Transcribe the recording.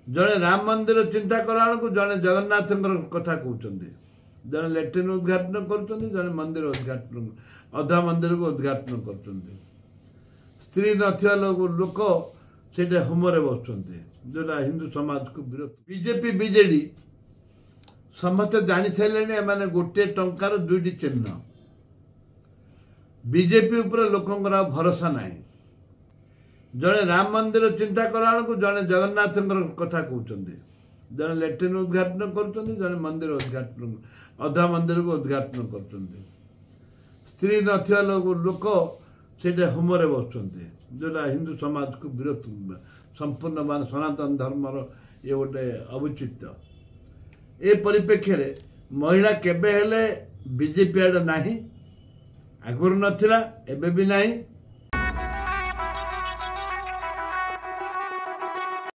जड़े राम मंदिर चिंता कला जड़े जगन्नाथ कथा कहते जड़े लैट्रिन उद्घाटन कर मंदिर उद्घाटन अधा मंदिर को उद्घाटन कर स्त्री नथिया लोक से होमरे बस जोटा हिंदू समाज को विरोध बीजेपी बीजेडी समस्ते जानी सारे एम गोटे टंकार दुईटी चिन्ह बीजेपी उपर लोकंर भरोसा नहीं जड़े राम मंदिर चिंता कला जड़े जगन्नाथ कथा कहते जड़े लैट्रिन उद्घाटन कर मंदिर उद्घाटन अधा मंदिर को उद्घाटन कर स्त्री नथिया लोक से होमरे बस जोटा हिंदू समाज को विरोध संपूर्ण मान सनातन धर्मर ये गोटे अवचित ए परिप्रेक्षी महिला केबे हेले बीजेपी आड़े ना आगुरी नाला एबे भी नहीं